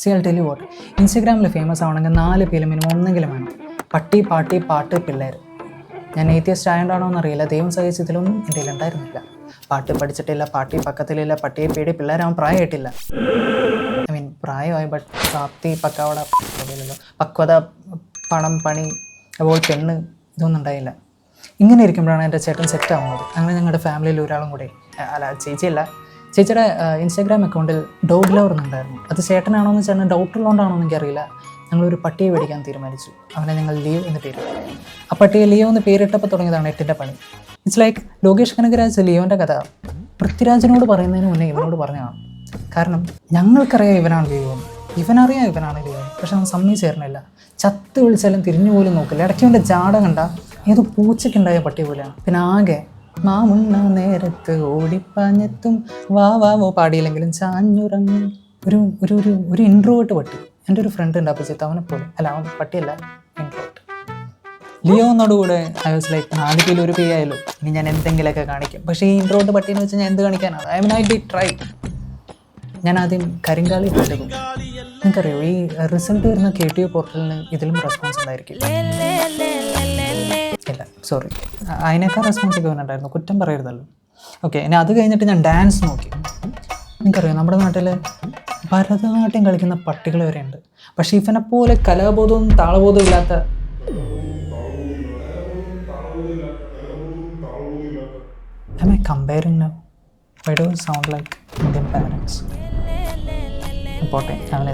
C I tell you what, ഇൻസ്റ്റഗ്രാമിൽ famous ആവണമെങ്കിൽ 4 പേര് മിനിമം ഒന്നെങ്കിലും വേണം. പട്ടി, പാട്ടി, പാട്ട്, പിള്ളേർ. ഞാൻ ഏത്യസ്റ്റ് ആയതുകൊണ്ടാണോ എന്നറിയില്ല, ദൈവം സഹിച്ച് ഇതിലൊന്നും എൻ്റെ ഉണ്ടായിരുന്നില്ല. പാട്ട് പഠിച്ചിട്ടില്ല, പാട്ടി പക്കത്തിലില്ല, പട്ടിയെ പേടി, പിള്ളേരാവാൻ പ്രായമായിട്ടില്ല. ഐ മീൻ പ്രായമായി, ബട്ട് പ്രാപ്തി പക്കവട പക്വത, പണം, പണി, അപ്പോൾ പെണ്ണ്, ഇതൊന്നും ഉണ്ടായില്ല. ഇങ്ങനെ ഇരിക്കുമ്പോഴാണ് എൻ്റെ ചേട്ടൻ സെറ്റ് ആവുന്നത്. അങ്ങനെ ഞങ്ങളുടെ ഫാമിലിയിൽ ഒരാളും കൂടെ, അല്ല ചേച്ചിയല്ല, ചേച്ചിയുടെ ഇൻസ്റ്റാഗ്രാം അക്കൗണ്ടിൽ ഡോഗ് ലവർ എന്നുണ്ടായിരുന്നു. അത് ചേട്ടനാണോ എന്ന് ചേട്ടൻ ഡൗട്ടുള്ളതുകൊണ്ടാണോ എന്ന് എനിക്കറിയില്ല. ഞങ്ങളൊരു പട്ടിയെ മേടിക്കാൻ തീരുമാനിച്ചു. അവനെ ഞങ്ങൾ ലിയോ എന്ന് പേര്. ആ പട്ടിയെ ലിയോ എന്ന് പേരിട്ടപ്പോൾ തുടങ്ങിയതാണ് 8ൻ്റെ പണി. ഇറ്റ്സ് ലൈക്ക് ലോകേഷ് കനകരാജ് ലിയോൻ്റെ കഥ പൃഥ്വിരാജിനോട് പറയുന്നതിന് മുന്നേ ഇവനോട് പറഞ്ഞതാണ്. കാരണം ഞങ്ങൾക്കറിയാം ഇവനാണ് ലിയോ, ഇവനറിയാം ഇവനാണ് ലിയോ, പക്ഷെ അവൻ സമ്മതിച്ചേർന്നില്ല. ചത്ത് വിളിച്ചാലും തിരിഞ്ഞു പോലും നോക്കില്ല. ഇടയ്ക്ക് അവൻ്റെ ജാട കണ്ട ഏതോ പൂച്ചയ്ക്കുണ്ടായ പട്ടി പോലെയാണ്. പിന്നെ ആകെ മാമുണ്ണ നേരത്ത് ഓടിപ്പാഞ്ഞെത്തും വാ വാവോ പാടിയില്ലെങ്കിലും ചാഞ്ഞുറങ്ങും. ഒരു ഒരു ഒരു ഒരു ഇൻട്രോവേർട്ട് പട്ടി. എൻ്റെ ഒരു ഫ്രണ്ട് ഉണ്ട് അപ്പച്ചത്ത്, അവനെ പോലെ. അല്ല, അവൻ പട്ടിയല്ല, ഇൻട്രോവേർട്ട്. ലിയോ എന്നോടുകൂടെ ഐ വാസ് ലൈക്ക് 4 കിലോ 1 പേ ആയല്ലോ, ഇനി ഞാൻ എന്തെങ്കിലുമൊക്കെ കാണിക്കും. പക്ഷേ ഈ ഇൻട്രോവേർട്ട് പട്ടീന്ന് വെച്ചാൽ ഞാൻ എന്ത് കാണിക്കാനാണ്? I mean I did try. ഞാൻ ആദ്യം കരിങ്കാളി ഇട്ടു. നിങ്ങൾക്കറിയോ, ഈ റിസൾട്ട് വരുന്ന KTU പോർട്ടലിന് ഇതിലും റെസ്പോൺസ് ഉണ്ടായിരിക്കും. ഇല്ല, സോറി, അതിനേക്കാൾ റെസ്പോൺസ് ഒക്കെ വന്നിട്ടുണ്ടായിരുന്നു, കുറ്റം പറയരുതല്ലോ. ഓക്കെ, ഇനി അത് കഴിഞ്ഞിട്ട് ഞാൻ ഡാൻസ് നോക്കി. നിങ്ങൾക്കറിയാം, നമ്മുടെ നാട്ടിൽ ഭരതനാട്യം കളിക്കുന്ന പട്ടികൾ വരെ ഉണ്ട്. പക്ഷേ ഇവനെ പോലെ കലാബോധവും താളബോധവും ഇല്ലാത്ത Am I comparing now? Why do I sound like Indian parents? പോട്ടെ, അവന്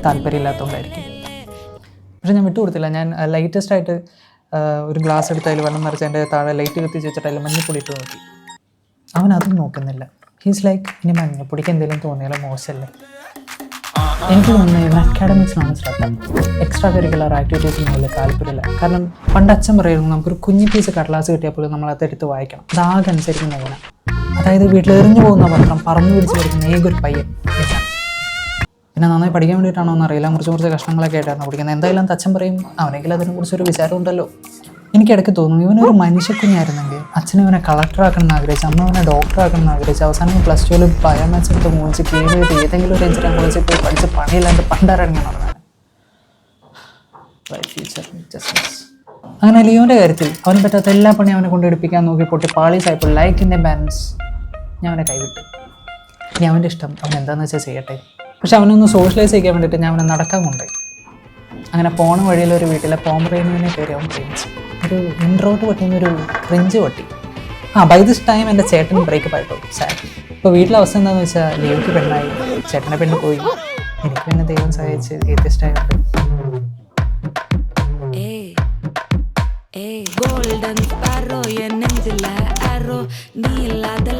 താല്പര്യമില്ലാത്തതുകൊണ്ടായിരിക്കും. പക്ഷെ ഞാൻ വിട്ടുകൊടുത്തില്ല. ഞാൻ ലൈറ്റസ്റ്റ് ആയിട്ട് ഒരു ഗ്ലാസ് എടുത്ത് അതിൽ വെള്ളം നിറച്ച് എൻ്റെ താഴെ ലൈറ്റ് കത്തിച്ച് വെച്ചിട്ട് അതിൽ മഞ്ഞപ്പൊടി ഇട്ട് നോക്കി. അവൻ അതും നോക്കുന്നില്ല. ഹീസ് ലൈക്ക്, ഇനി മഞ്ഞപ്പൊടിക്ക് എന്തെങ്കിലും തോന്നിയാലും മോശമല്ലേ. എനിക്ക് തോന്നുന്നത് അക്കാഡമിക്സിനാണ് ശ്രദ്ധ. എക്സ്ട്രാ കരിക്കുലർ ആക്ടിവിറ്റീസിന് വലിയ താല്പര്യമില്ല. കാരണം പണ്ട് അച്ഛൻ പറയുന്നു, നമുക്കൊരു കുഞ്ഞു പീസ് കടലാസ് കിട്ടിയപ്പോൾ നമ്മളത് എടുത്ത് വായിക്കണം, അതാകെ അനുസരിക്കുന്ന വേണം. അതായത് വീട്ടിൽ എറിഞ്ഞു പോകുന്ന പത്രം പറന്നു പിടിച്ച് പഠിക്കുന്ന ഏകൊരു പയ്യൻ. പിന്നെ നന്നായി പഠിക്കാൻ വേണ്ടിയിട്ടാണോ എന്നറിയില്ല, കുറച്ച് കഷ്ണങ്ങളൊക്കെ ആയിട്ടാണ് പഠിക്കുന്നത്. എന്തായാലും അച്ഛൻ പറയും, അവനെങ്കിലും അതിനെക്കുറിച്ചൊരു വിചാരം ഉണ്ടല്ലോ. എനിക്കിടയ്ക്ക് തോന്നുന്നു, ഇവനൊരു മനുഷ്യക്കുഞ്ഞായിരുന്നെങ്കിൽ അച്ഛനും ഇവനെ കളക്ടറാക്കണം എന്ന് ആഗ്രഹിച്ചു, അമ്മ അവനെ ഡോക്ടറാക്കണം എന്ന് ആഗ്രഹിച്ചു. അവസാനം +2 ബയോമാത്സ് എടുത്ത് മൂന്നിച്ച് കീഴ് ചെയ്ത് ഏതെങ്കിലും ഒരു എഞ്ചിനീയറിംഗ് കോളേജിൽ പോയി പഠിച്ച് പണിയില്ലാണ്ട് പണ്ടാരടങ്ങി നടന്നത്. അങ്ങനെ ലിയോൻ്റെ കാര്യത്തിൽ അവന് പറ്റാത്ത എല്ലാ പണിയും അവനെ കൊണ്ട് എടുപ്പിക്കാൻ നോക്കി പൊട്ടി പാളീസായപ്പോൾ ലൈക്ക് ഇൻ എ ബാലൻസ് ഞാൻ അവനെ കൈവിട്ടു. ഇനി അവൻ്റെ ഇഷ്ടം, അവൻ എന്താണെന്ന് വെച്ചാൽ ചെയ്യട്ടെ. പക്ഷെ അവനൊന്ന് സോഷ്യലൈസ് ചെയ്യാൻ വേണ്ടിയിട്ട് ഞാൻ അവനെ നടക്കാൻ കൊണ്ടുപോയി. അങ്ങനെ പോണ വഴിയിലൊരു വീട്ടിലെ പോമറേനിയനെ കയറി അവൻ പ്രേമിച്ചു. ഒരു ഇൻട്രോട്ട് പട്ടിന്നൊരു ക്രിഞ്ച് പട്ടി. ബൈ ദിസ് ടൈം എൻ്റെ ചേട്ടൻ ബ്രേക്കപ്പ് ആയിട്ടോ. സാഡ്. ഇപ്പോൾ വീട്ടിലെ അവസ്ഥ എന്താണെന്ന് വെച്ചാൽ ലിയോയ്ക്ക് പെണ്ണായി, ചേട്ടനെ പെണ്ണ് പോയി. എനിക്ക് പിന്നെ ദൈവം സഹായിച്ച് ഏത്യസ്റ്റ് ആയതുകൊണ്ട് golden sparrow, en നെഞ്ചിലെ arrow, നീ ഇല്ലാതെ